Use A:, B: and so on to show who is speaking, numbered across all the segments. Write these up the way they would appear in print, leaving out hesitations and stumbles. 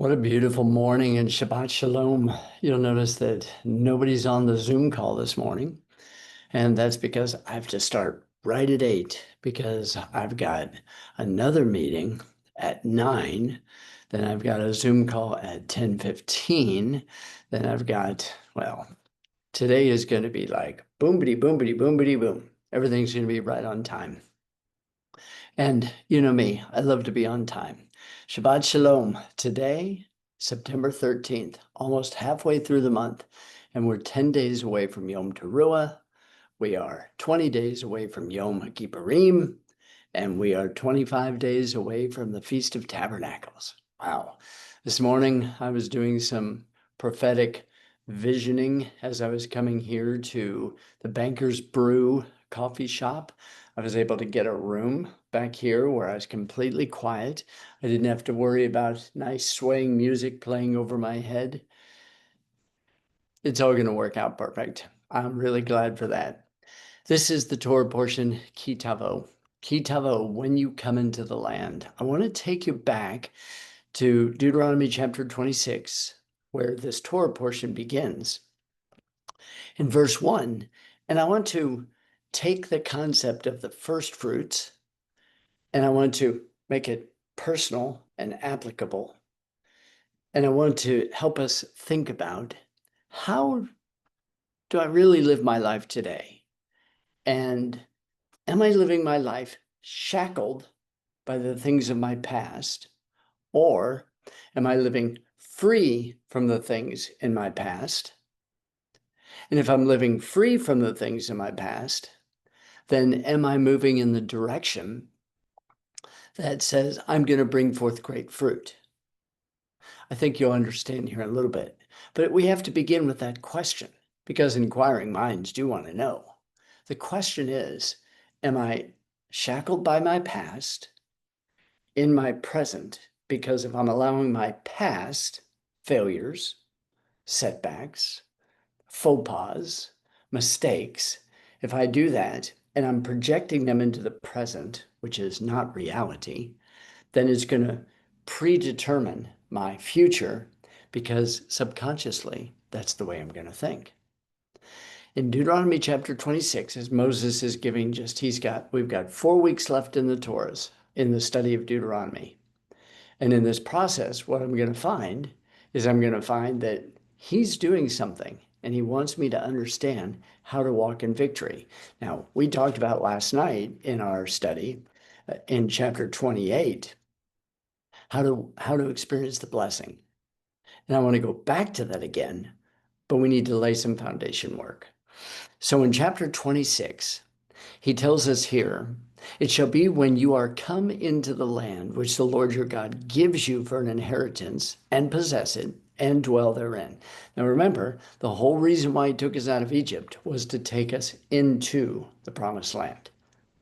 A: What a beautiful morning and Shabbat Shalom. You'll notice that nobody's on the Zoom call this morning. And that's because I have to start right at 8 because I've got another meeting at 9. Then I've got a Zoom call at 10:15. Then I've got, well, today is going to be like boomity, boomity, boomity, boom. Everything's going to be right on time. And you know me, I love to be on time. Shabbat Shalom. Today, September 13th, almost halfway through the month, and we're 10 days away from Yom Teruah. We are 20 days away from Yom Kippurim, and we are 25 days away from the Feast of Tabernacles. Wow. This morning, I was doing some prophetic visioning as I was coming here to the Banker's Brew coffee shop. I was able to get a room back here where I was completely quiet. I didn't have to worry about nice swaying music playing over my head. It's all going to work out perfect. I'm really glad for that. This is the Torah portion, Ki Tavo. Ki Tavo, when you come into the land. I want to take you back to Deuteronomy chapter 26, where this Torah portion begins in verse 1. And I want to take the concept of the first fruits and I want to make it personal and applicable. And I want to help us think about how do I really live my life today? And am I living my life shackled by the things of my past? Or am I living free from the things in my past? And if I'm living free from the things in my past, then am I moving in the direction that says I'm going to bring forth great fruit? I think you'll understand here in a little bit. But we have to begin with that question because inquiring minds do want to know. The question is, am I shackled by my past in my present? Because if I'm allowing my past failures, setbacks, faux pas, mistakes, if I do that and I'm projecting them into the present, which is not reality, then it's going to predetermine my future because subconsciously that's the way I'm going to think. In Deuteronomy chapter 26, as Moses is giving we've got 4 weeks left in the Torahs in the study of Deuteronomy. And in this process, what I'm going to find is I'm going to find that he's doing something and he wants me to understand how to walk in victory. Now, we talked about last night in our study in chapter 28 how to experience the blessing. And I want to go back to that again, but we need to lay some foundation work. So in chapter 26, he tells us here, it shall be when you are come into the land which the Lord your God gives you for an inheritance and possess it and dwell therein. Now remember, the whole reason why he took us out of Egypt was to take us into the promised land.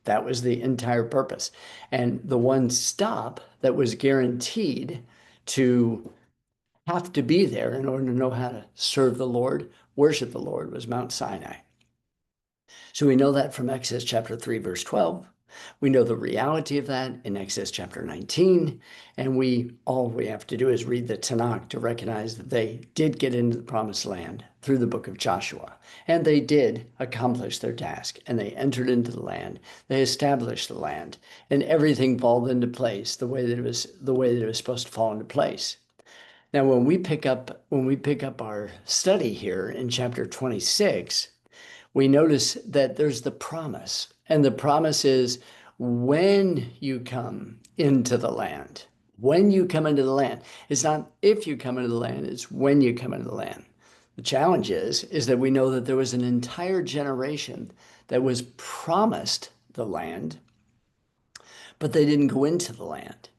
A: That was the entire purpose. And the one stop that was guaranteed to have to be there in order to know how to serve the Lord, worship the Lord, was Mount Sinai. So we know that from Exodus chapter 3, verse 12. We know the reality of that in Exodus chapter 19. And all we have to do is read the Tanakh to recognize that they did get into the promised land through the book of Joshua. And they did accomplish their task. And they entered into the land. They established the land. And everything fell into place the way that it was supposed to fall into place. Now, when we pick up our study here in chapter 26, we notice that there's the promise. And the promise is when you come into the land. When you come into the land. It's not if you come into the land, it's when you come into the land. The challenge is that we know that there was an entire generation that was promised the land, but they didn't go into the land.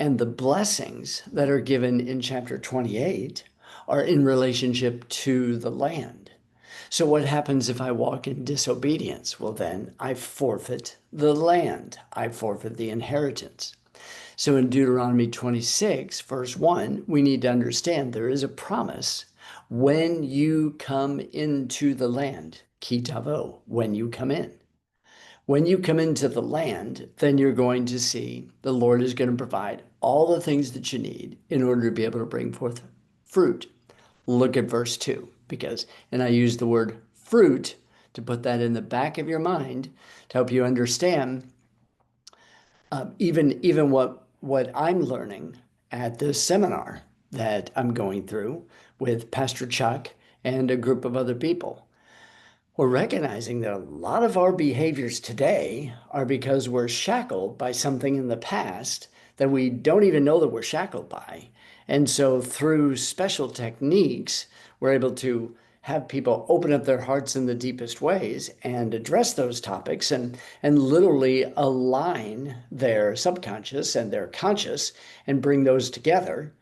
A: And the blessings that are given in chapter 28 are in relationship to the land. So what happens if I walk in disobedience? Well, then I forfeit the land. I forfeit the inheritance. So in Deuteronomy 26, verse 1, we need to understand there is a promise when you come into the land, ki tavo, when you come in. When you come into the land, then you're going to see the Lord is going to provide all the things that you need in order to be able to bring forth fruit. Look at verse 2, and I use the word fruit to put that in the back of your mind to help you understand even what I'm learning at this seminar that I'm going through with Pastor Chuck and a group of other people. We're recognizing that a lot of our behaviors today are because we're shackled by something in the past that we don't even know that we're shackled by. And so through special techniques, we're able to have people open up their hearts in the deepest ways and address those topics and literally align their subconscious and their conscious and bring those together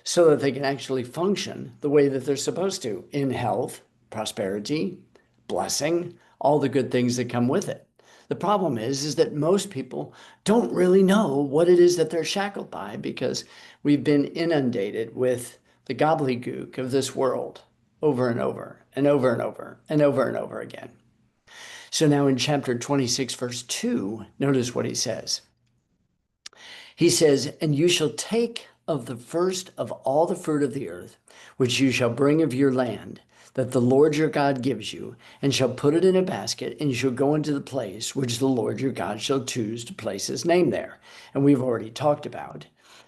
A: so that they can actually function the way that they're supposed to in health, prosperity, blessing, all the good things that come with it. The problem is that most people don't really know what it is that they're shackled by because we've been inundated with the gobbledygook of this world over and over and over and over and over and over again. So now in chapter 26, verse 2, notice what he says. He says, "And you shall take of the first of all the fruit of the earth, which you shall bring of your land, that the Lord your God gives you, and shall put it in a basket, and you shall go into the place which the Lord your God shall choose to place his name there." And we've already talked about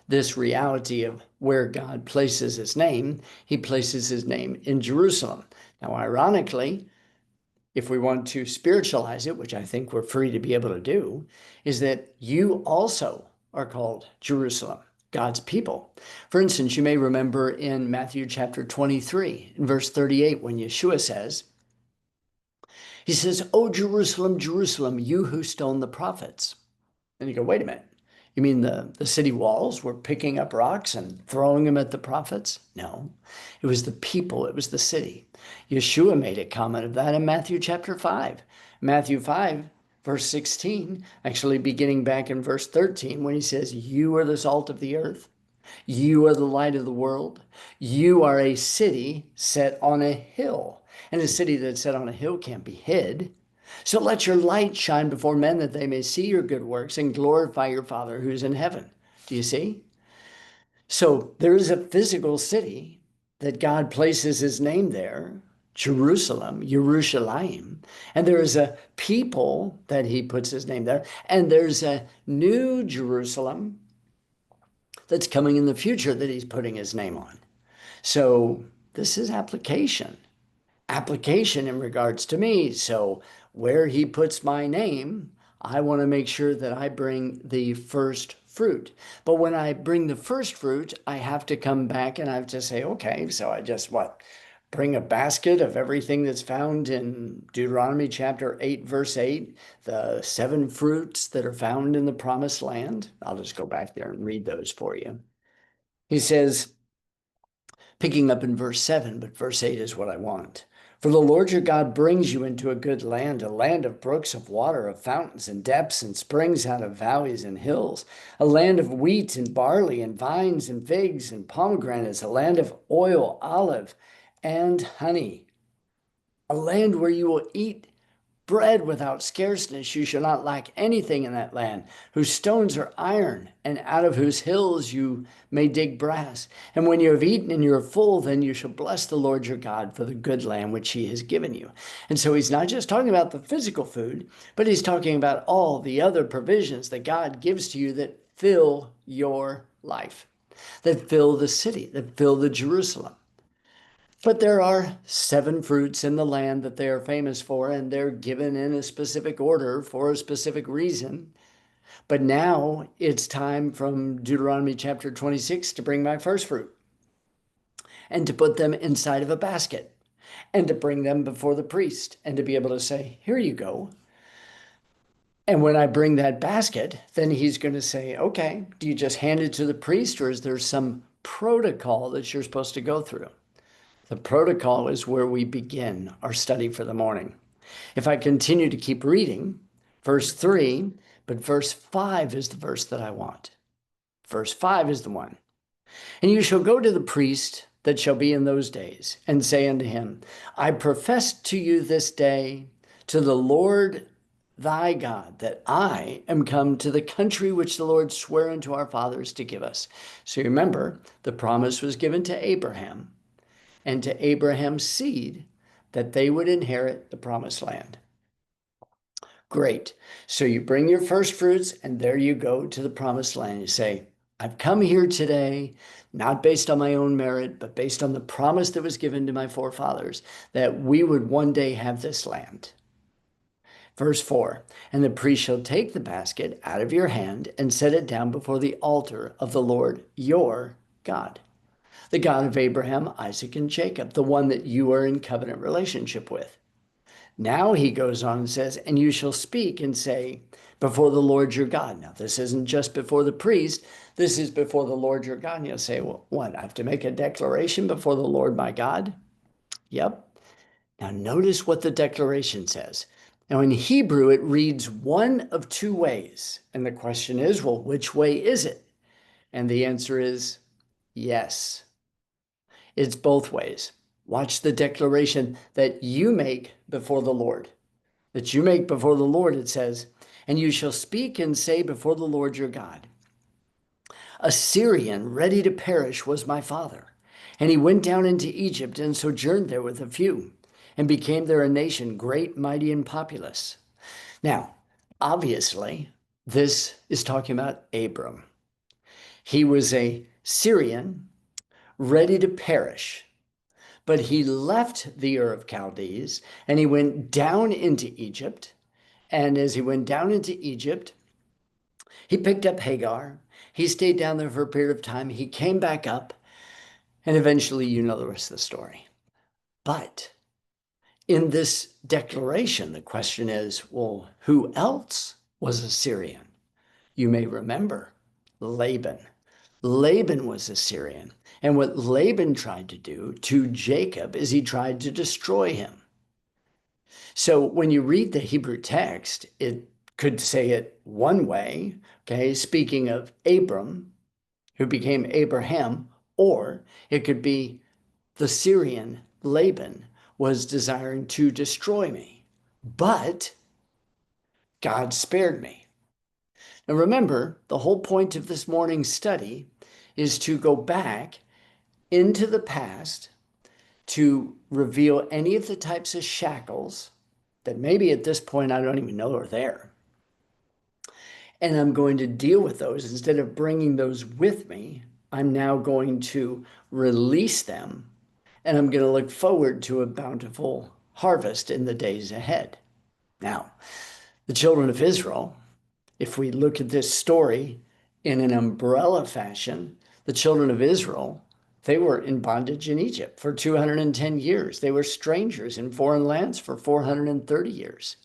A: this reality of where God places his name. He places his name in Jerusalem. Now, ironically, if we want to spiritualize it, which I think we're free to be able to do, is that you also are called Jerusalem, God's people. For instance, you may remember in Matthew chapter 23, in verse 38, when Yeshua says, he says, "O Jerusalem, Jerusalem, you who stone the prophets." And you go, wait a minute. You mean the city walls were picking up rocks and throwing them at the prophets? No, it was the people, it was the city. Yeshua made a comment of that in Matthew chapter 5. Matthew 5, verse 16, actually beginning back in verse 13, when he says, "You are the salt of the earth. You are the light of the world. You are a city set on a hill." And a city that's set on a hill can't be hid. "So let your light shine before men that they may see your good works and glorify your Father who's in heaven." Do you see? So there is a physical city that God places his name there, Jerusalem, Yerushalayim. And there is a people that he puts his name there. And there's a new Jerusalem that's coming in the future that he's putting his name on. So this is application in regards to me. So where he puts my name, I want to make sure that I bring the first fruit. But when I bring the first fruit, I have to come back and I have to say, okay, so I just bring a basket of everything that's found in Deuteronomy chapter 8, verse 8, the 7 fruits that are found in the promised land. I'll just go back there and read those for you. He says, picking up in verse 7, but verse 8 is what I want. "For the Lord your God brings you into a good land, a land of brooks of water, of fountains and depths and springs out of valleys and hills, a land of wheat and barley and vines and figs and pomegranates, a land of oil, olive, and honey, a land where you will eat bread without scarceness. You shall not lack anything in that land, whose stones are iron, and out of whose hills you may dig brass. And when you have eaten and you are full, then you shall bless the Lord your God for the good land which he has given you." And so he's not just talking about the physical food, but he's talking about all the other provisions that God gives to you that fill your life, that fill the city, that fill the Jerusalem. But there are 7 fruits in the land that they are famous for, and they're given in a specific order for a specific reason. But now it's time from Deuteronomy chapter 26 to bring my first fruit and to put them inside of a basket and to bring them before the priest and to be able to say, "Here you go." And when I bring that basket, then he's going to say, "Okay, do you just hand it to the priest, or is there some protocol that you're supposed to go through?" The protocol is where we begin our study for the morning. If I continue to keep reading, verse 3, but verse 5 is the verse that I want. Verse 5 is the one. "And you shall go to the priest that shall be in those days, and say unto him, I profess to you this day to the Lord thy God, that I am come to the country which the Lord sware unto our fathers to give us. So remember, the promise was given to Abraham and to Abraham's seed that they would inherit the promised land. Great. So you bring your first fruits, and there you go to the promised land. You say, I've come here today, not based on my own merit, but based on the promise that was given to my forefathers, that we would one day have this land. Verse 4, and the priest shall take the basket out of your hand and set it down before the altar of the Lord your God, the God of Abraham, Isaac, and Jacob, the one that you are in covenant relationship with. Now he goes on and says, and you shall speak and say, before the Lord your God. Now, this isn't just before the priest. This is before the Lord your God. And you'll say, well, what? I have to make a declaration before the Lord my God? Yep. Now, notice what the declaration says. Now, in Hebrew, it reads one of two ways. And the question is, well, which way is it? And the answer is yes. It's both ways. Watch the declaration that you make before the Lord. That you make before the Lord, it says, and you shall speak and say before the Lord your God, a Syrian ready to perish was my father, and he went down into Egypt and sojourned there with a few, and became there a nation great, mighty, and populous. Now, obviously, this is talking about Abram. He was a Syrian ready to perish, but he left the Ur of Chaldees and he went down into Egypt. And as he went down into Egypt, he picked up Hagar. He stayed down there for a period of time. He came back up, and eventually you know the rest of the story. But in this declaration, the question is, well, who else was a Syrian? You may remember Laban. Laban was a Syrian. And what Laban tried to do to Jacob is he tried to destroy him. So when you read the Hebrew text, it could say it one way, okay, speaking of Abram, who became Abraham, or it could be the Syrian Laban was desiring to destroy me, but God spared me. Now remember, the whole point of this morning's study is to go back into the past to reveal any of the types of shackles that maybe at this point I don't even know are there. And I'm going to deal with those. Instead of bringing those with me, I'm now going to release them, and I'm going to look forward to a bountiful harvest in the days ahead. Now, the children of Israel, if we look at this story in an umbrella fashion, the children of Israel, they were in bondage in Egypt for 210 years. They were strangers in foreign lands for 430 years.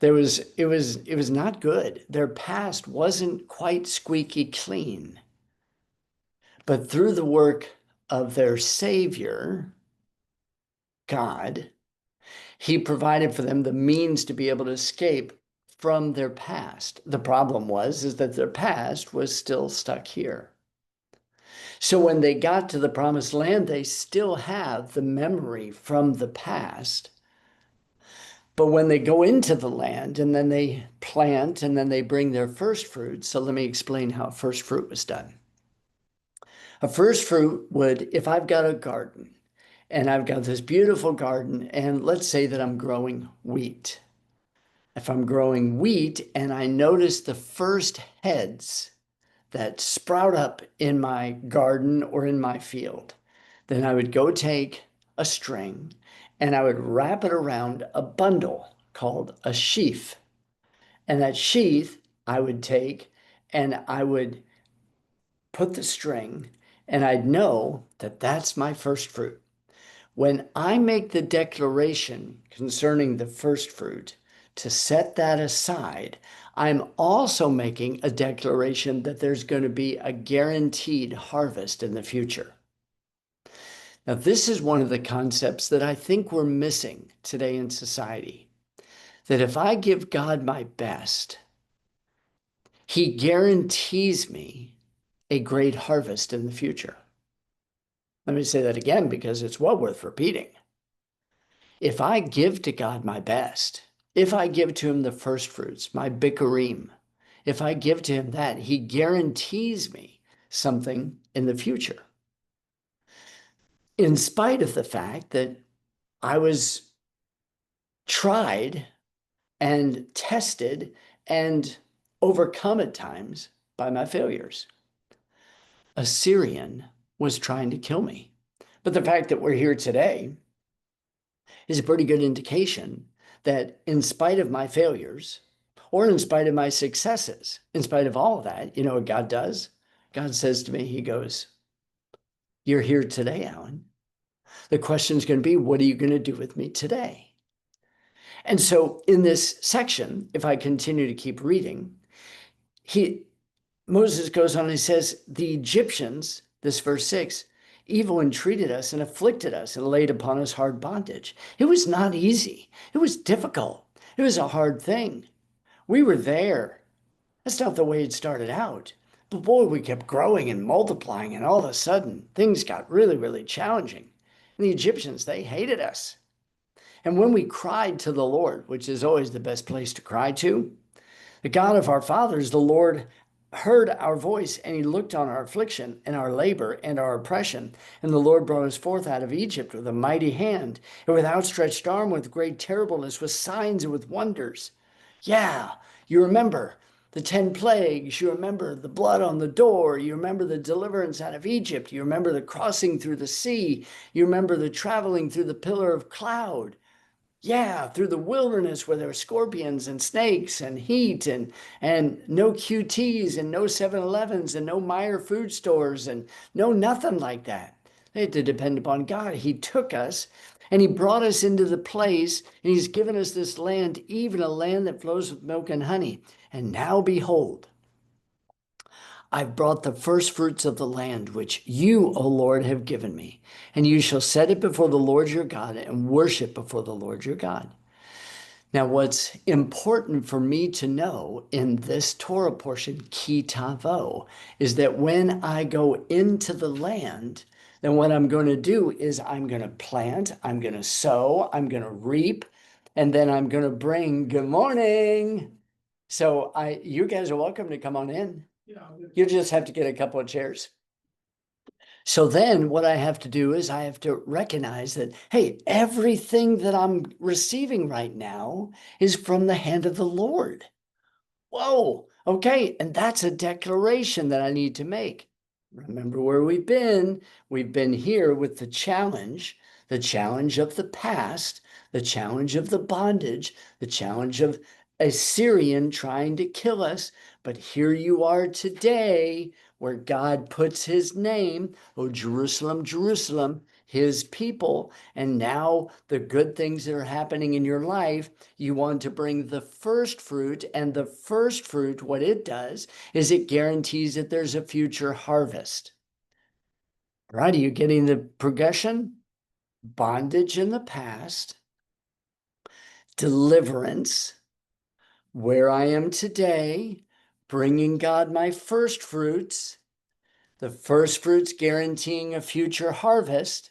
A: It was not good. Their past wasn't quite squeaky clean. But through the work of their Savior, God, he provided for them the means to be able to escape from their past. The problem is that their past was still stuck here. So when they got to the promised land, they still have the memory from the past. But when they go into the land and then they plant and then they bring their first fruit, so let me explain how first fruit was done. A first fruit would, if I've got a garden and I've got this beautiful garden, and let's say that I'm growing wheat. If I'm growing wheat and I notice the first heads that sprout up in my garden or in my field, then I would go take a string and I would wrap it around a bundle called a sheaf. And that sheath I would take and I would put the string, and I'd know that that's my first fruit. When I make the declaration concerning the first fruit to set that aside, I'm also making a declaration that there's going to be a guaranteed harvest in the future. Now, this is one of the concepts that I think we're missing today in society. That if I give God my best, he guarantees me a great harvest in the future. Let me say that again because it's well worth repeating. If I give to God my best, If I give to him the first fruits, my bikurim, if I give to him that, he guarantees me something in the future. In spite of the fact that I was tried and tested and overcome at times by my failures. A Syrian was trying to kill me. But the fact that we're here today is a pretty good indication that in spite of my failures, or in spite of my successes, in spite of all of that, you know what God does? God says to me, he goes, "You're here today, Alan. The question is going to be, what are you going to do with me today?" And so in this section, if I continue to keep reading, Moses goes on and he says, the Egyptians, this verse 6, evil entreated us and afflicted us and laid upon us hard bondage. It was not easy. It was difficult. It was a hard thing. We were there. That's not the way it started out. But boy, we kept growing and multiplying, and all of a sudden, things got really, really challenging. And the Egyptians, they hated us. And when we cried to the Lord, which is always the best place to cry to, the God of our fathers, the Lord, heard our voice, and he looked on our affliction and our labor and our oppression. And the Lord brought us forth out of Egypt with a mighty hand and with outstretched arm, with great terribleness, with signs and with wonders. Yeah, you remember the 10 plagues. You remember the blood on the door. You remember the deliverance out of Egypt. You remember the crossing through the sea. You remember the traveling through the pillar of cloud. Yeah, through the wilderness where there were scorpions and snakes and heat and no QTs and no 7-Elevens and no Meyer food stores and no nothing like that. They had to depend upon God. He took us and he brought us into the place, and he's given us this land, even a land that flows with milk and honey. And now behold, I've brought the first fruits of the land, which you, O Lord, have given me. And you shall set it before the Lord your God and worship before the Lord your God. Now, what's important for me to know in this Torah portion, Ki Tavo, is that when I go into the land, then what I'm going to do is I'm going to plant, I'm going to sow, I'm going to reap, and then I'm going to bring good morning. So you guys are welcome to come on in. You just have to get a couple of chairs. So then what I have to do is I have to recognize that, hey, everything that I'm receiving right now is from the hand of the Lord. Whoa, okay. And that's a declaration that I need to make. Remember where we've been. We've been here with the challenge of the past, the challenge of the bondage, the challenge of a Syrian trying to kill us. But here you are today, where God puts his name, oh, Jerusalem, Jerusalem, his people. And now the good things that are happening in your life, you want to bring the first fruit. And the first fruit, what it does is it guarantees that there's a future harvest. Right? Are you getting the progression? Bondage in the past, deliverance, where I am today, bringing God my first fruits, the first fruits guaranteeing a future harvest.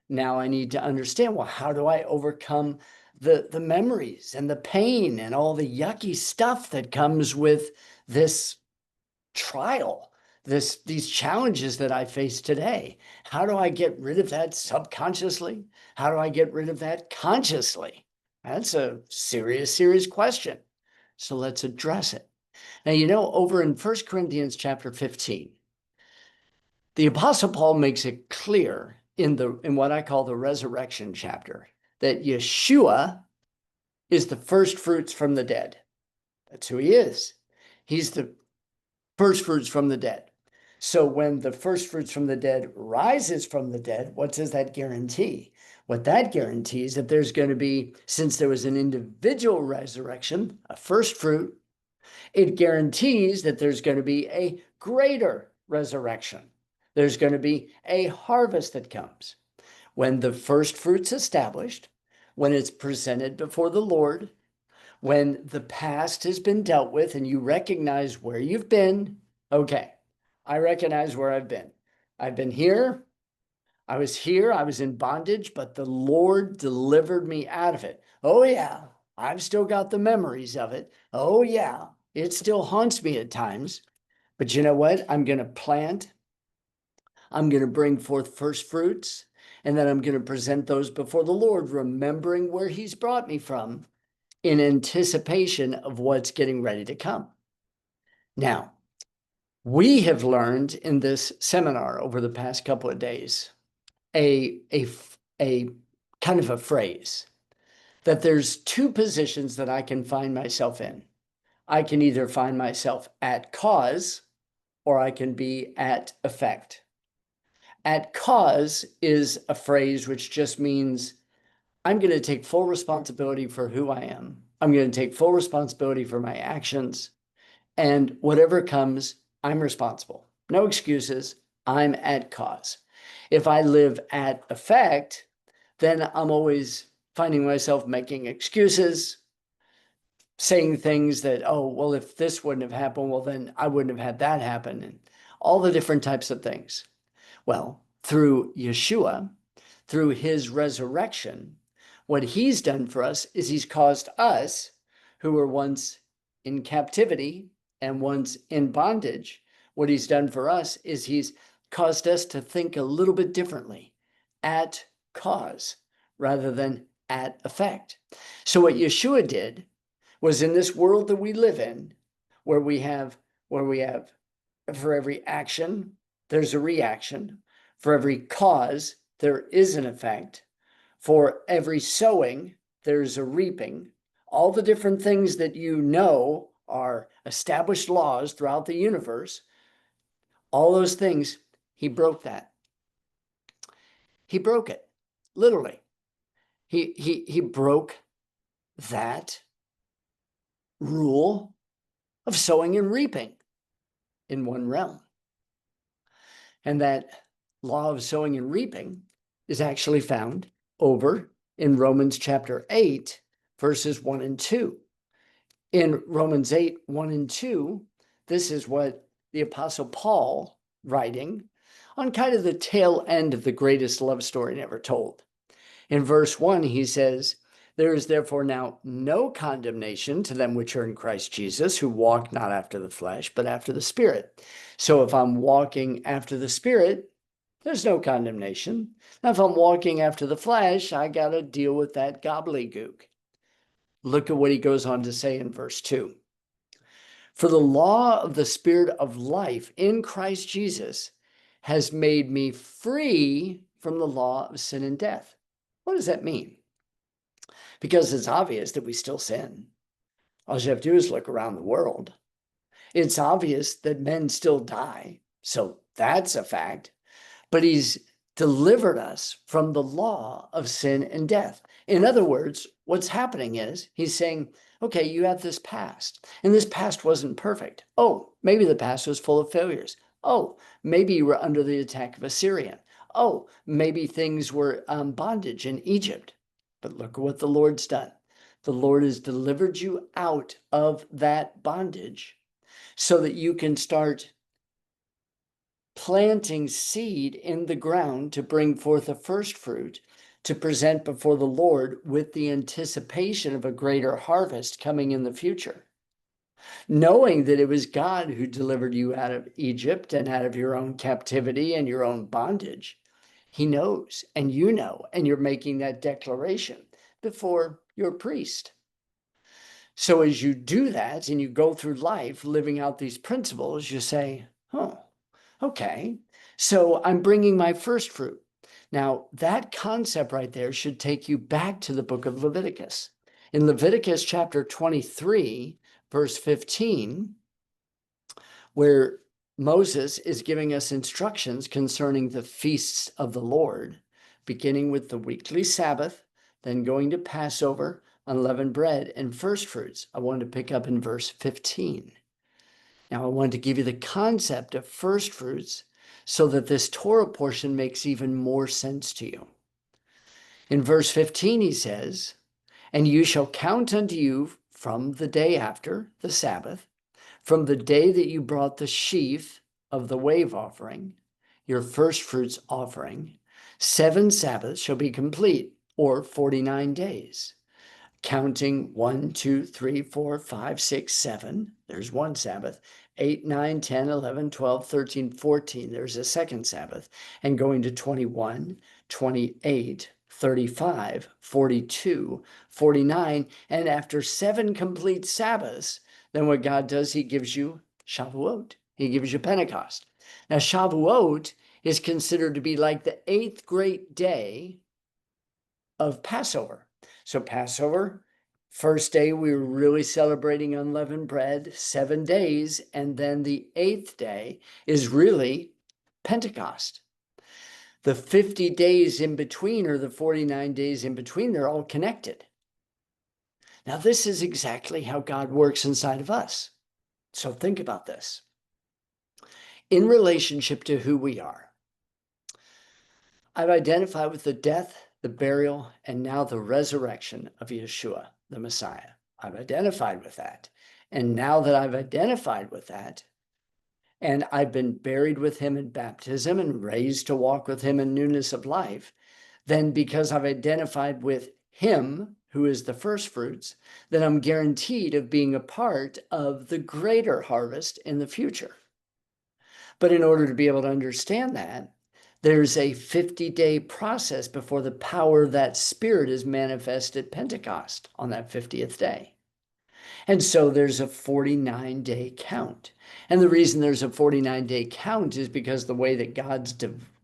A: Now I need to understand, well, how do I overcome the memories and the pain and all the yucky stuff that comes with this trial, these challenges that I face today? How do I get rid of that subconsciously? How do I get rid of that consciously? That's a serious, serious question. So let's address it. Now, you know, over in 1 Corinthians chapter 15, the Apostle Paul makes it clear in what I call the resurrection chapter that Yeshua is the first fruits from the dead. That's who he is. He's the first fruits from the dead. So when the first fruits from the dead rises from the dead, what does that guarantee? What that guarantees that there's going to be, since there was an individual resurrection, a first fruit, it guarantees that there's going to be a greater resurrection. There's going to be a harvest that comes. When the first fruit's established, when it's presented before the Lord, when the past has been dealt with and you recognize where you've been, okay, I recognize where I've been. I've been here. I was in bondage, but the Lord delivered me out of it. Oh yeah, I've still got the memories of it. Oh, yeah, it still haunts me at times. But you know what? I'm going to plant, I'm going to bring forth first fruits, and then I'm going to present those before the Lord, remembering where He's brought me from in anticipation of what's getting ready to come. Now, we have learned in this seminar over the past couple of days a kind of a phrase that there's two positions that I can find myself in. I can either find myself at cause or I can be at effect. At cause is a phrase which just means I'm going to take full responsibility for who I am. I'm going to take full responsibility for my actions. And whatever comes, I'm responsible. No excuses. I'm at cause. If I live at effect, then I'm always finding myself making excuses, saying things that, oh, well, if this wouldn't have happened, well, then I wouldn't have had that happen, and all the different types of things. Well, through Yeshua, through his resurrection, what he's done for us is he's caused us, who were once in captivity and once in bondage, what he's done for us is he's caused us to think a little bit differently, at cause rather than at effect. So what Yeshua did was, in this world that we live in, where we have for every action, there's a reaction. For every cause, there is an effect. For every sowing, there's a reaping. All the different things that you know are established laws throughout the universe, all those things, he broke that. He broke it, literally. He broke that rule of sowing and reaping in one realm. And that law of sowing and reaping is actually found over in Romans chapter 8, verses 1 and 2. In Romans 8, 1 and 2, this is what the Apostle Paul, writing on kind of the tail end of the greatest love story never told. In verse 1, he says, "There is therefore now no condemnation to them which are in Christ Jesus, who walk not after the flesh, but after the Spirit." So if I'm walking after the Spirit, there's no condemnation. Now, if I'm walking after the flesh, I got to deal with that gobbledygook. Look at what he goes on to say in verse 2. "For the law of the Spirit of life in Christ Jesus has made me free from the law of sin and death." What does that mean? Because it's obvious that we still sin. All you have to do is look around the world. It's obvious that men still die. So that's a fact. But he's delivered us from the law of sin and death. In other words, what's happening is he's saying, okay, you have this past, and this past wasn't perfect. Oh, maybe the past was full of failures. Oh, maybe you were under the attack of Assyria. Oh, maybe things were bondage in Egypt. But look at what the Lord's done. The Lord has delivered you out of that bondage so that you can start planting seed in the ground to bring forth a first fruit to present before the Lord with the anticipation of a greater harvest coming in the future. Knowing that it was God who delivered you out of Egypt and out of your own captivity and your own bondage. He knows, and you know, and you're making that declaration before your priest. So as you do that and you go through life living out these principles, you say, oh, okay, so I'm bringing my first fruit. Now, that concept right there should take you back to the book of Leviticus. In Leviticus chapter 23, verse 15, where Moses is giving us instructions concerning the feasts of the Lord, beginning with the weekly Sabbath, then going to Passover, unleavened bread, and first fruits. I wanted to pick up in verse 15. Now, I wanted to give you the concept of first fruits so that this Torah portion makes even more sense to you. In verse 15, he says, "And you shall count unto you from the day after the Sabbath, from the day that you brought the sheaf of the wave offering, your first fruits offering, 7 Sabbaths shall be complete, or 49 days. counting 1, 2, 3, 4, 5, 6, 7. There's one Sabbath. 8, 9, 10, 11, 12, 13, 14. There's a second Sabbath. And going to 21, 28, 35, 42, 49. And after 7 complete Sabbaths, then what God does, he gives you Shavuot. He gives you Pentecost. Now, Shavuot is considered to be like the 8th great day of Passover. So Passover, first day, we were really celebrating unleavened bread, 7 days. And then the 8th day is really Pentecost. The 50 days in between, or the 49 days in between, they're all connected. Now, this is exactly how God works inside of us. So think about this. In relationship to who we are, I've identified with the death, the burial, and now the resurrection of Yeshua, the Messiah. I've identified with that. And now that I've identified with that, and I've been buried with him in baptism and raised to walk with him in newness of life, then because I've identified with him, who is the first fruits, then I'm guaranteed of being a part of the greater harvest in the future. But in order to be able to understand that, there's a 50-day process before the power of that Spirit is manifested at Pentecost on that 50th day. And so there's a 49-day count. And the reason there's a 49-day count is because the way that God's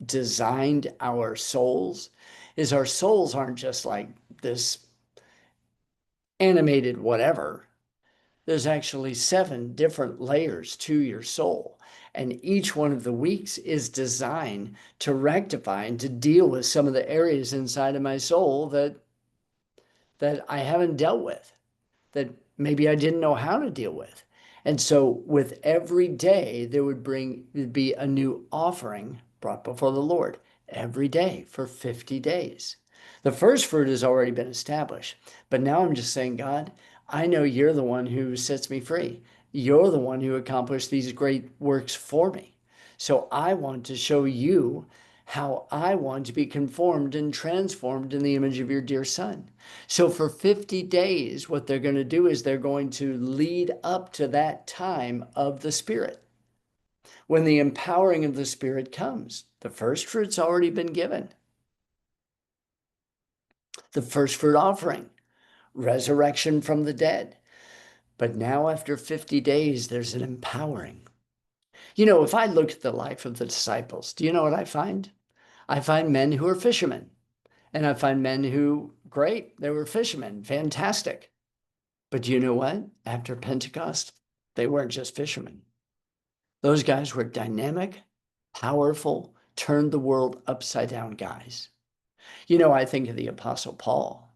A: designed our souls is our souls aren't just like this animated whatever. There's actually 7 different layers to your soul. And each one of the weeks is designed to rectify and to deal with some of the areas inside of my soul that I haven't dealt with, that maybe I didn't know how to deal with. And so with every day, there would be a new offering brought before the Lord every day for 50 days. The first fruit has already been established, but now I'm just saying, God, I know you're the one who sets me free. You're the one who accomplished these great works for me. So I want to show you how I want to be conformed and transformed in the image of your dear Son. So for 50 days, what they're going to do is they're going to lead up to that time of the Spirit, when the empowering of the Spirit comes. The first fruit's already been given. The first fruit offering, resurrection from the dead. But now after 50 days, there's an empowering. You know, if I look at the life of the disciples, do you know what I find? I find men who are fishermen. And I find men who, great, they were fishermen, fantastic. But you know what? After Pentecost, they weren't just fishermen. Those guys were dynamic, powerful, turned the world upside down guys. You know, I think of the Apostle Paul,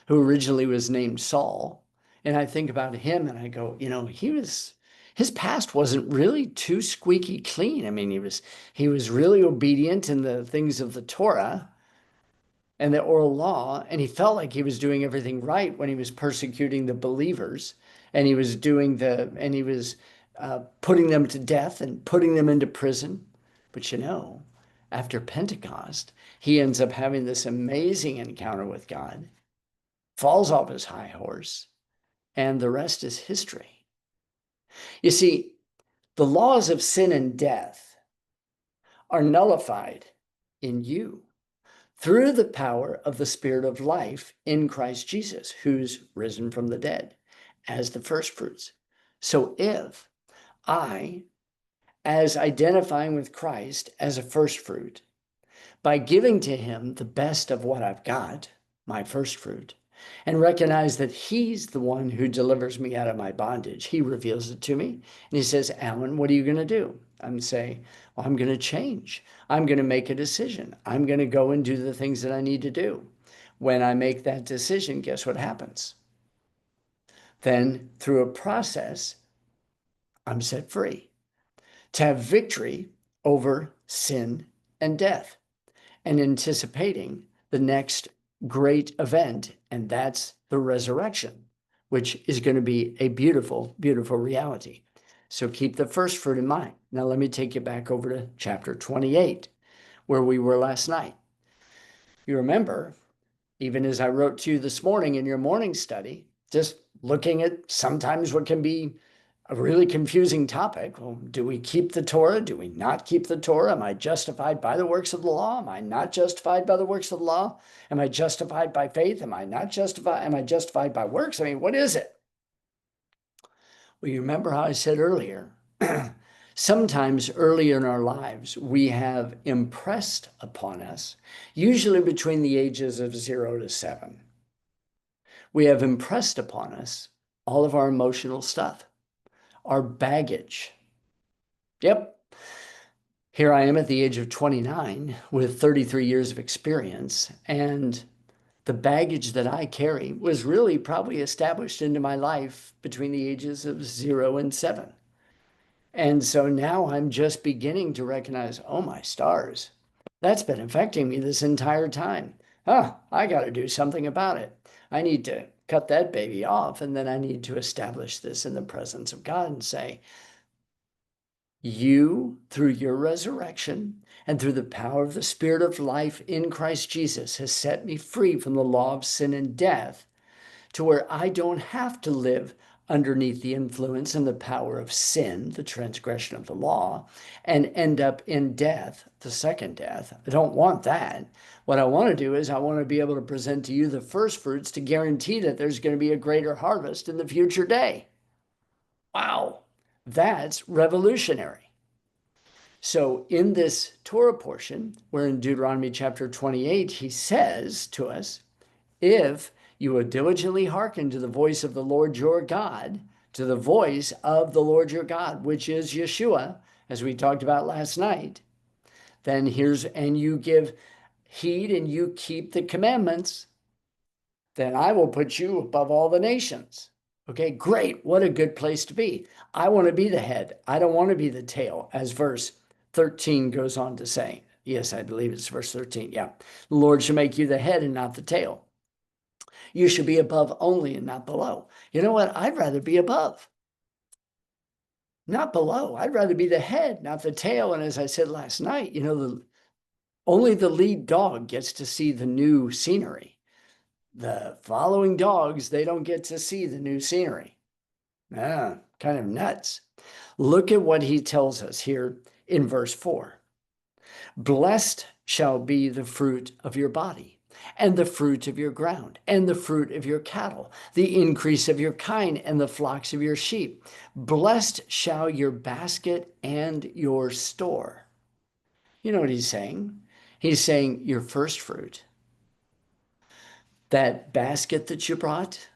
A: who originally was named Saul. And I think about him and I go, you know, his past wasn't really too squeaky clean. I mean, he was really obedient in the things of the Torah and the oral law, and he felt like he was doing everything right when he was persecuting the believers, and he was putting them to death and putting them into prison. But you know, after Pentecost, he ends up having this amazing encounter with God, falls off his high horse, and the rest is history. You see, the laws of sin and death are nullified in you through the power of the Spirit of life in Christ Jesus, who's risen from the dead as the first fruits. So if I, as identifying with Christ as a first fruit, by giving to him the best of what I've got, my first fruit, and recognize that he's the one who delivers me out of my bondage, he reveals it to me. And he says, Alan, what are you going to do? I'm saying, well, I'm going to change. I'm going to make a decision. I'm going to go and do the things that I need to do. When I make that decision, guess what happens? Then through a process, I'm set free to have victory over sin and death, and anticipating the next great event, and that's the resurrection, which is going to be a beautiful, beautiful reality. So keep the first fruit in mind. Now let me take you back over to chapter 28, where we were last night. You remember, even as I wrote to you this morning in your morning study, just looking at sometimes what can be a really confusing topic. Well, do we keep the Torah? Do we not keep the Torah? Am I justified by the works of the law? Am I not justified by the works of the law? Am I justified by faith? Am I not justified? Am I justified by works? I mean, what is it? Well, you remember how I said earlier, sometimes early in our lives, we have impressed upon us, usually between the ages of 0 to 7, we have impressed upon us all of our emotional stuff, our baggage. Yep. Here I am at the age of 29 with 33 years of experience, and the baggage that I carry was really probably established into my life between the ages of 0 and 7. And so now I'm just beginning to recognize, oh my stars, that's been affecting me this entire time. I got to do something about it. I need to cut that baby off, and then I need to establish this in the presence of God and say, you, through your resurrection and through the power of the Spirit of life in Christ Jesus, has set me free from the law of sin and death, to where I don't have to live underneath the influence and the power of sin, the transgression of the law, and end up in death, the second death. I don't want that. What I want to do is I want to be able to present to you the first fruits to guarantee that there's going to be a greater harvest in the future day. Wow, that's revolutionary. So in this Torah portion, where in Deuteronomy chapter 28, he says to us, if you will diligently hearken to the voice of the Lord your God, to the voice of the Lord your God, which is Yeshua, as we talked about last night, then and you give heed and you keep the commandments, then I will put you above all the nations. Okay, great. What a good place to be. I want to be the head. I don't want to be the tail, as verse 13 goes on to say. Yes, I believe it's verse 13. Yeah. The Lord shall make you the head and not the tail. You should be above only and not below. You know what? I'd rather be above, not below. I'd rather be the head, not the tail. And as I said last night, only the lead dog gets to see the new scenery. The following dogs, they don't get to see the new scenery. Kind of nuts. Look at what he tells us here in verse 4. Blessed shall be the fruit of your body, and the fruit of your ground, and the fruit of your cattle, the increase of your kine, and the flocks of your sheep. Blessed shall your basket and your store. You know what he's saying? He's saying your first fruit, that basket that you brought,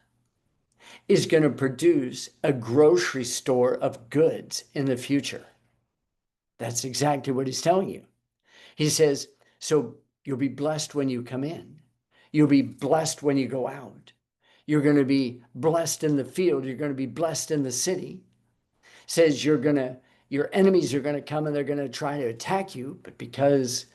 A: is going to produce a grocery store of goods in the future. That's exactly what he's telling you. He says, so you'll be blessed when you come in. You'll be blessed when you go out. You're going to be blessed in the field. You're going to be blessed in the city. Says your enemies are going to come and they're going to try to attack you, but because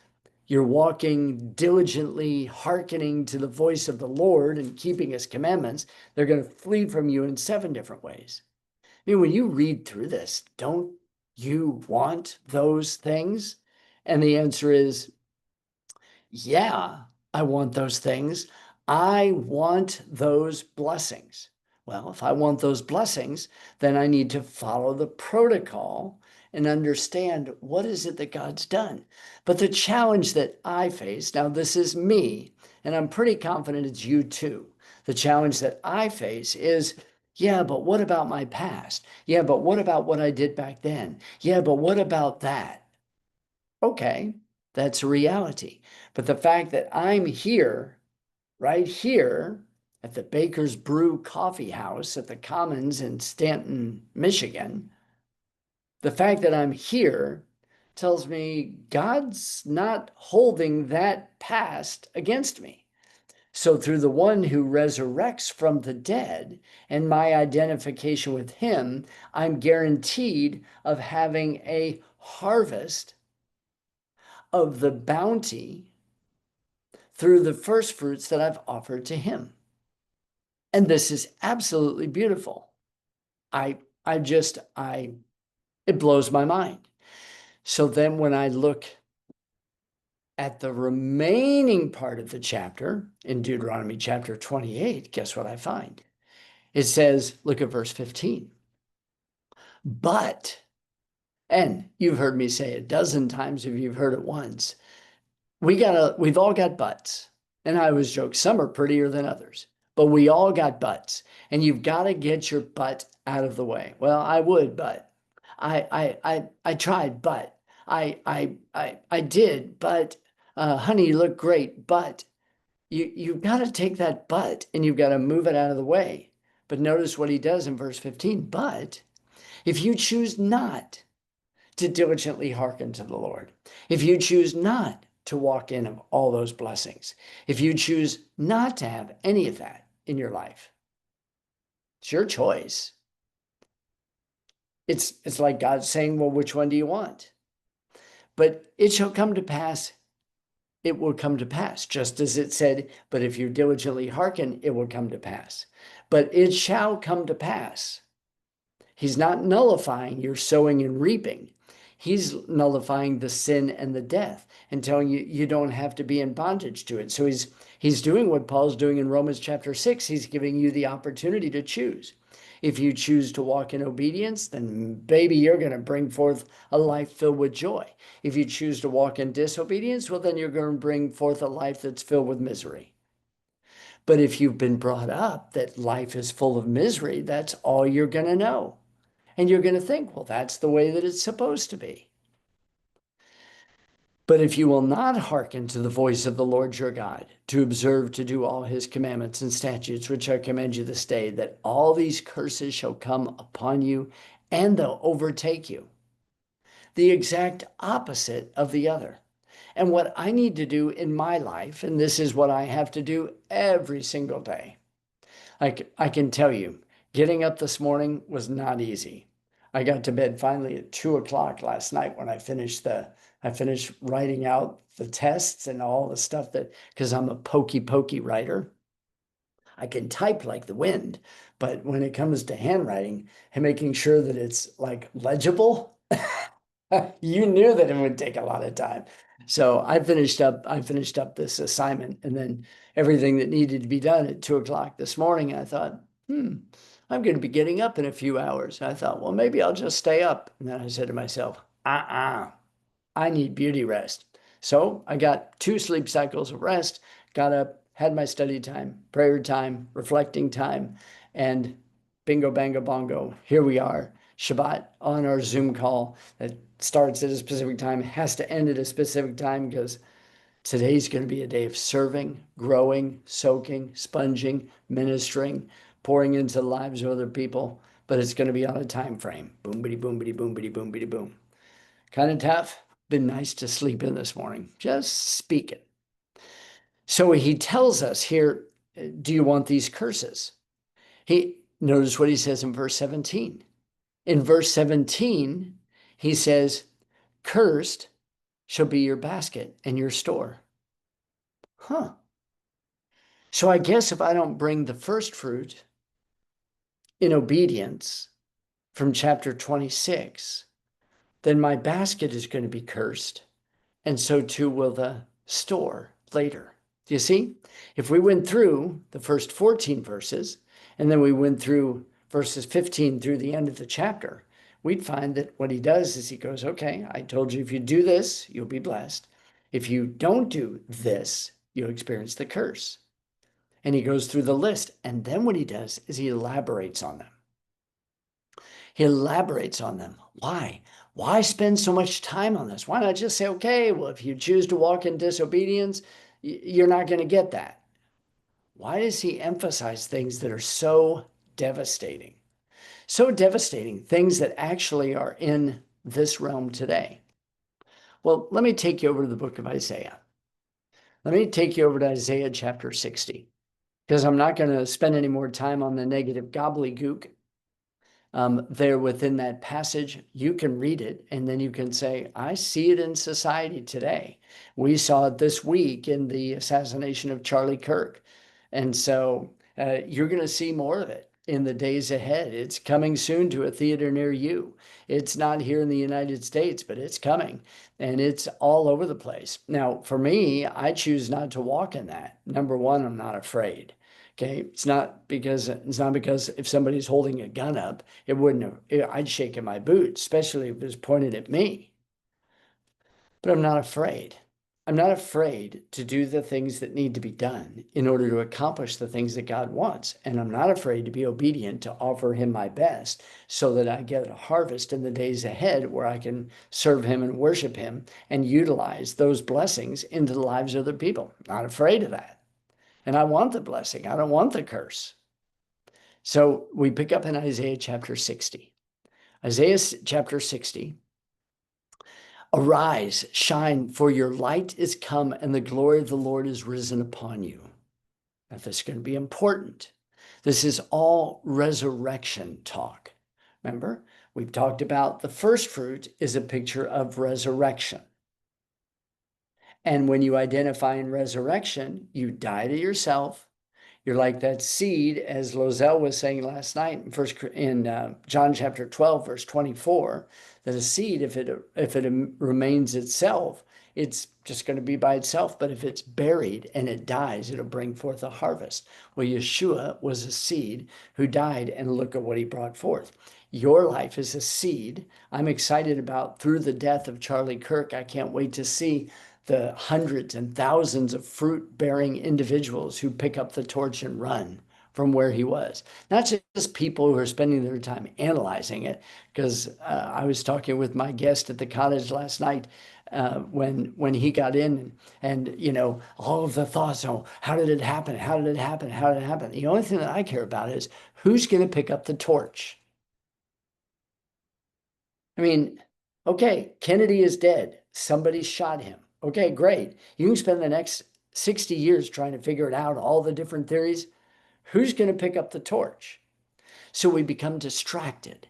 A: you're walking diligently, hearkening to the voice of the Lord and keeping his commandments, they're going to flee from you in 7 different ways. I mean, when you read through this, don't you want those things? And the answer is, yeah, I want those things. I want those blessings. Well, if I want those blessings, then I need to follow the protocol and understand what is it that God's done. But the challenge that I face, now this is me, and I'm pretty confident it's you too. The challenge that I face is, yeah, but what about my past? Yeah, but what about what I did back then? Yeah, but what about that? Okay, that's a reality. But the fact that I'm here, right here, at the Baker's Brew Coffee House at the Commons in Stanton, Michigan, the fact that I'm here tells me God's not holding that past against me. So through the one who resurrects from the dead and my identification with him, I'm guaranteed of having a harvest of the bounty through the first fruits that I've offered to him. And this is absolutely beautiful. It blows my mind. So then when I look at the remaining part of the chapter, in Deuteronomy chapter 28, guess what I find? It says, look at verse 15. But, and you've heard me say it a dozen times if you've heard it once, we've all got butts. And I always joke, some are prettier than others, but we all got butts. And you've got to get your butt out of the way. Well, I would, but I tried, but I did, but honey, you look great, but you've got to take that but and you've got to move it out of the way. But notice what he does in verse 15. But if you choose not to diligently hearken to the Lord, if you choose not to walk in all those blessings, if you choose not to have any of that in your life, it's your choice. It's like God saying, well, which one do you want? But it shall come to pass, it will come to pass, just as it said, but if you diligently hearken, it will come to pass. But it shall come to pass. He's not nullifying your sowing and reaping. He's nullifying the sin and the death and telling you you don't have to be in bondage to it. So he's doing what Paul's doing in Romans chapter 6. He's giving you the opportunity to choose. If you choose to walk in obedience, then baby, you're going to bring forth a life filled with joy. If you choose to walk in disobedience, well, then you're going to bring forth a life that's filled with misery. But if you've been brought up that life is full of misery, that's all you're going to know. And you're going to think, well, that's the way that it's supposed to be. But if you will not hearken to the voice of the Lord your God, to observe to do all his commandments and statutes, which I command you this day, that all these curses shall come upon you and they'll overtake you. The exact opposite of the other. And what I need to do in my life, and this is what I have to do every single day. I can tell you, getting up this morning was not easy. I got to bed finally at 2:00 last night when I finished writing out the tests and all the stuff because I'm a pokey writer. I can type like the wind, but when it comes to handwriting and making sure that it's like legible, you knew that it would take a lot of time. So I finished up this assignment and then everything that needed to be done at 2:00 this morning. I thought, I'm going to be getting up in a few hours. I thought, well, maybe I'll just stay up. And then I said to myself, I need beauty rest. So I got 2 sleep cycles of rest, got up, had my study time, prayer time, reflecting time, and bingo, bango, bongo. Here we are, Shabbat on our Zoom call that starts at a specific time, has to end at a specific time because today's going to be a day of serving, growing, soaking, sponging, ministering, pouring into the lives of other people, but it's going to be on a time frame. Boom, bitty, boom, bitty, boom, bitty, boom, bitty, boom. Kind of tough. Been nice to sleep in this morning. Just speak it. So he tells us here, do you want these curses? Notice what he says in verse 17. In verse 17, he says, cursed shall be your basket and your store. So I guess if I don't bring the first fruit in obedience from chapter 26, then my basket is going to be cursed, and so too will the store later. Do you see? If we went through the first 14 verses, and then we went through verses 15 through the end of the chapter, we'd find that what he does is he goes, okay, I told you if you do this, you'll be blessed. If you don't do this, you'll experience the curse. And he goes through the list. And then what he does is he elaborates on them. He elaborates on them. Why? Why spend so much time on this? Why not just say, okay, well, if you choose to walk in disobedience, you're not going to get that. Why does he emphasize things that are so devastating? So devastating, things that actually are in this realm today. Well, let me take you over to the book of Isaiah. Let me take you over to Isaiah chapter 60, because I'm not going to spend any more time on the negative gobbledygook there within that passage. You can read it and then you can say, I see it in society today. We saw it this week in the assassination of Charlie Kirk. And so you're going to see more of it. in the days ahead. It's coming soon to a theater near you. It's not here in the United States, but it's coming, and it's all over the place. Now, for me, I choose not to walk in that. Number one, I'm not afraid. Okay, it's not because if somebody's holding a gun up, it wouldn't have, I'd shake in my boots, especially if it was pointed at me. But I'm not afraid. I'm not afraid to do the things that need to be done in order to accomplish the things that God wants. And I'm not afraid to be obedient to offer him my best so that I get a harvest in the days ahead where I can serve him and worship him and utilize those blessings into the lives of other people. Not afraid of that. And I want the blessing. I don't want the curse. So we pick up in Isaiah chapter 60. Isaiah chapter 60. Arise, shine, for your light is come, and the glory of the Lord is risen upon you. Now, this is going to be important. This is all resurrection talk. Remember, we've talked about the first fruit is a picture of resurrection. And when you identify in resurrection, you die to yourself. You're like that seed, as Lozelle was saying last night in John chapter 12, verse 24, that a seed, if it remains itself, it's just going to be by itself. But if it's buried and it dies, it'll bring forth a harvest. Well, Yeshua was a seed who died, and look at what he brought forth. Your life is a seed. I'm excited about through the death of Charlie Kirk. I can't wait to see the hundreds and thousands of fruit-bearing individuals who pick up the torch and run from where he was. Not just people who are spending their time analyzing it, because I was talking with my guest at the cottage last night when he got in, and you know, all of the thoughts, oh, how did it happen? How did it happen? How did it happen? The only thing that I care about is who's going to pick up the torch. I mean, okay, Kennedy is dead. Somebody shot him. Okay, great. You can spend the next 60 years trying to figure it out, all the different theories. Who's going to pick up the torch? So we become distracted.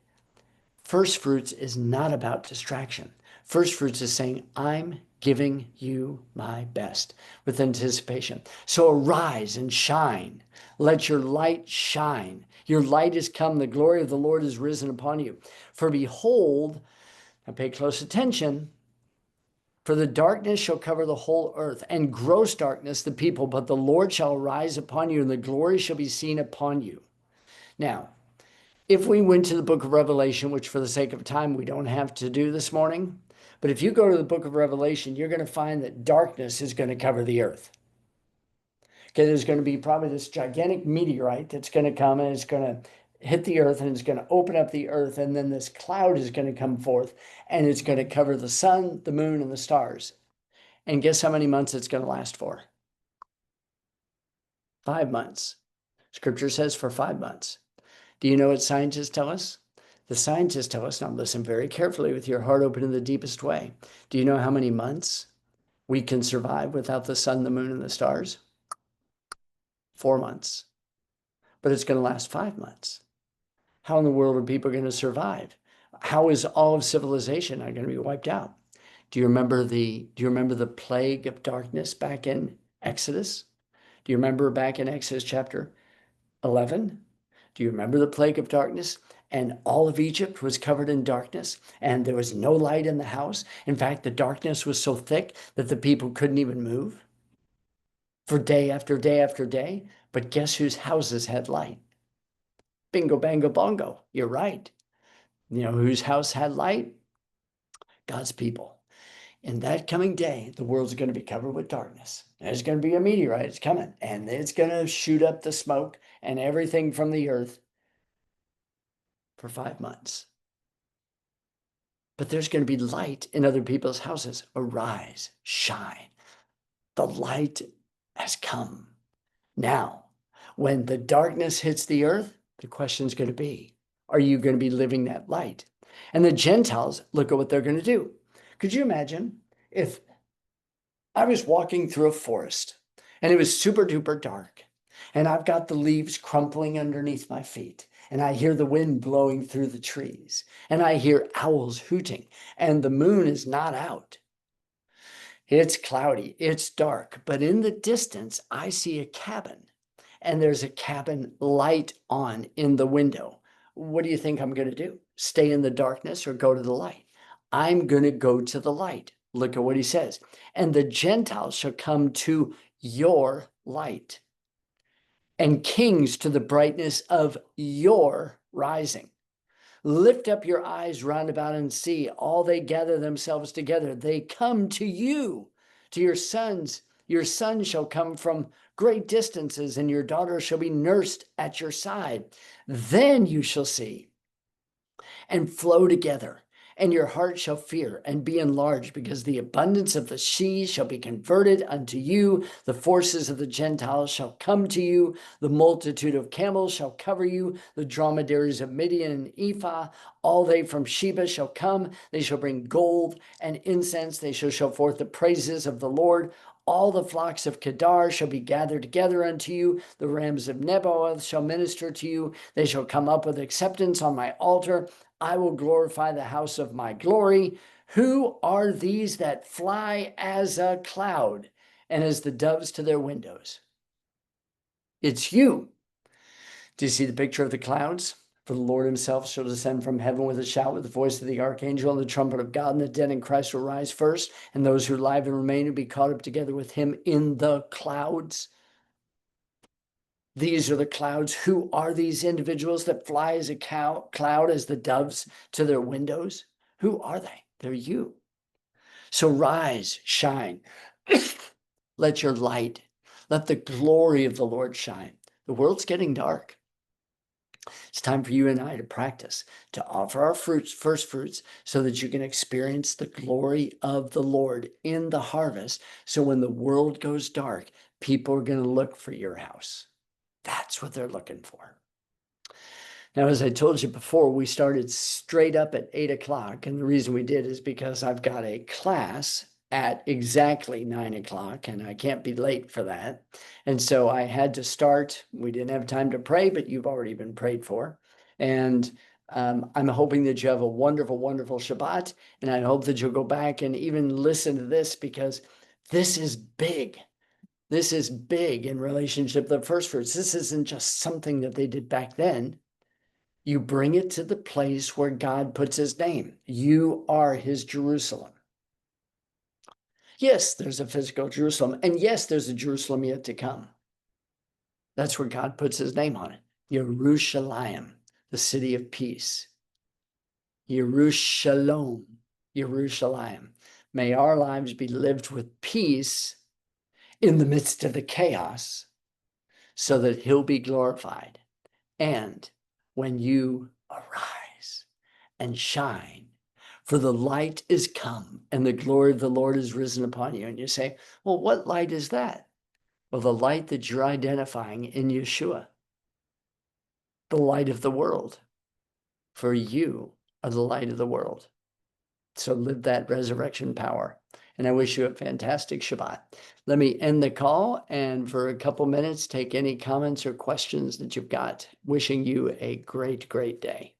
A: First fruits is not about distraction. First fruits is saying, I'm giving you my best with anticipation. So arise and shine. Let your light shine. Your light is come. The glory of the Lord is risen upon you. For behold, now pay close attention, for the darkness shall cover the whole earth, and gross darkness the people, but the Lord shall arise upon you, and the glory shall be seen upon you. Now, if we went to the book of Revelation, which for the sake of time we don't have to do this morning, but if you go to the book of Revelation, you're going to find that darkness is going to cover the earth. Okay, there's going to be probably this gigantic meteorite that's going to come, and it's going to hit the earth, and it's going to open up the earth, and then this cloud is going to come forth, and it's going to cover the sun, the moon, and the stars. And guess how many months it's going to last for? 5 months. Scripture says for 5 months. Do you know what scientists tell us? The scientists tell us, now listen very carefully with your heart open in the deepest way. Do you know how many months we can survive without the sun, the moon, and the stars? 4 months. But it's going to last 5 months. How in the world are people going to survive? How is all of civilization not going to be wiped out? Do you remember the plague of darkness back in Exodus? Do you remember back in Exodus chapter 11? Do you remember the plague of darkness? And all of Egypt was covered in darkness, and there was no light in the house. In fact, the darkness was so thick that the people couldn't even move for day after day after day. But guess whose houses had light? Bingo, bango, bongo. You're right. You know whose house had light? God's people. In that coming day, the world's going to be covered with darkness. There's going to be a meteorite. It's coming, and it's going to shoot up the smoke and everything from the earth for 5 months. But there's going to be light in other people's houses. Arise, shine. The light has come. Now, when the darkness hits the earth, the question is going to be, are you going to be living that light? And the Gentiles, look at what they're going to do. Could you imagine if I was walking through a forest and it was super duper dark, and I've got the leaves crumpling underneath my feet, and I hear the wind blowing through the trees, and I hear owls hooting, and the moon is not out. It's cloudy, it's dark, but in the distance, I see a cabin, and there's a cabin light on in the window. What do you think I'm going to do? Stay in the darkness or go to the light? I'm going to go to the light. Look at what he says. And the Gentiles shall come to your light, and kings to the brightness of your rising. Lift up your eyes round about and see, all they gather themselves together. They come to you, to your sons. Your son shall come from great distances, and your daughter shall be nursed at your side. Then you shall see and flow together, and your heart shall fear and be enlarged, because the abundance of the sea shall be converted unto you. The forces of the Gentiles shall come to you. The multitude of camels shall cover you. The dromedaries of Midian and Ephah, all they from Sheba shall come. They shall bring gold and incense. They shall show forth the praises of the Lord. All the flocks of Kedar shall be gathered together unto you. The rams of Nebaioth shall minister to you. They shall come up with acceptance on my altar. I will glorify the house of my glory. Who are these that fly as a cloud and as the doves to their windows? It's you. Do you see the picture of the clouds? For the Lord himself shall descend from heaven with a shout, with the voice of the archangel and the trumpet of God, and the dead in Christ will rise first, and those who live and remain will be caught up together with him in the clouds. These are the clouds. Who are these individuals that fly as a cloud as the doves to their windows? Who are they? They're you. So rise, shine. Let your light, let the glory of the Lord shine. The world's getting dark. It's time for you and I to practice, to offer our fruits, first fruits, so that you can experience the glory of the Lord in the harvest. So when the world goes dark, people are going to look for your house. That's what they're looking for. Now, as I told you before, we started straight up at 8 o'clock. And the reason we did is because I've got a class at exactly 9 o'clock, and I can't be late for that. And so I had to start. We didn't have time to pray, but you've already been prayed for. And I'm hoping that you have a wonderful, wonderful Shabbat. And I hope that you'll go back and even listen to this, because this is big. This is big in relationship to the first fruits. This isn't just something that they did back then. You bring it to the place where God puts his name. You are his Jerusalem. Yes, there's a physical Jerusalem. And yes, there's a Jerusalem yet to come. That's where God puts his name on it. Yerushalayim, the city of peace. Yerushalom, Yerushalayim. May our lives be lived with peace in the midst of the chaos, so that he'll be glorified. And when you arise and shine, for the light is come and the glory of the Lord is risen upon you. And you say, well, what light is that? Well, the light that you're identifying in Yeshua, the light of the world. For you are the light of the world. So live that resurrection power. And I wish you a fantastic Shabbat. Let me end the call, and for a couple minutes, take any comments or questions that you've got. Wishing you a great, great day.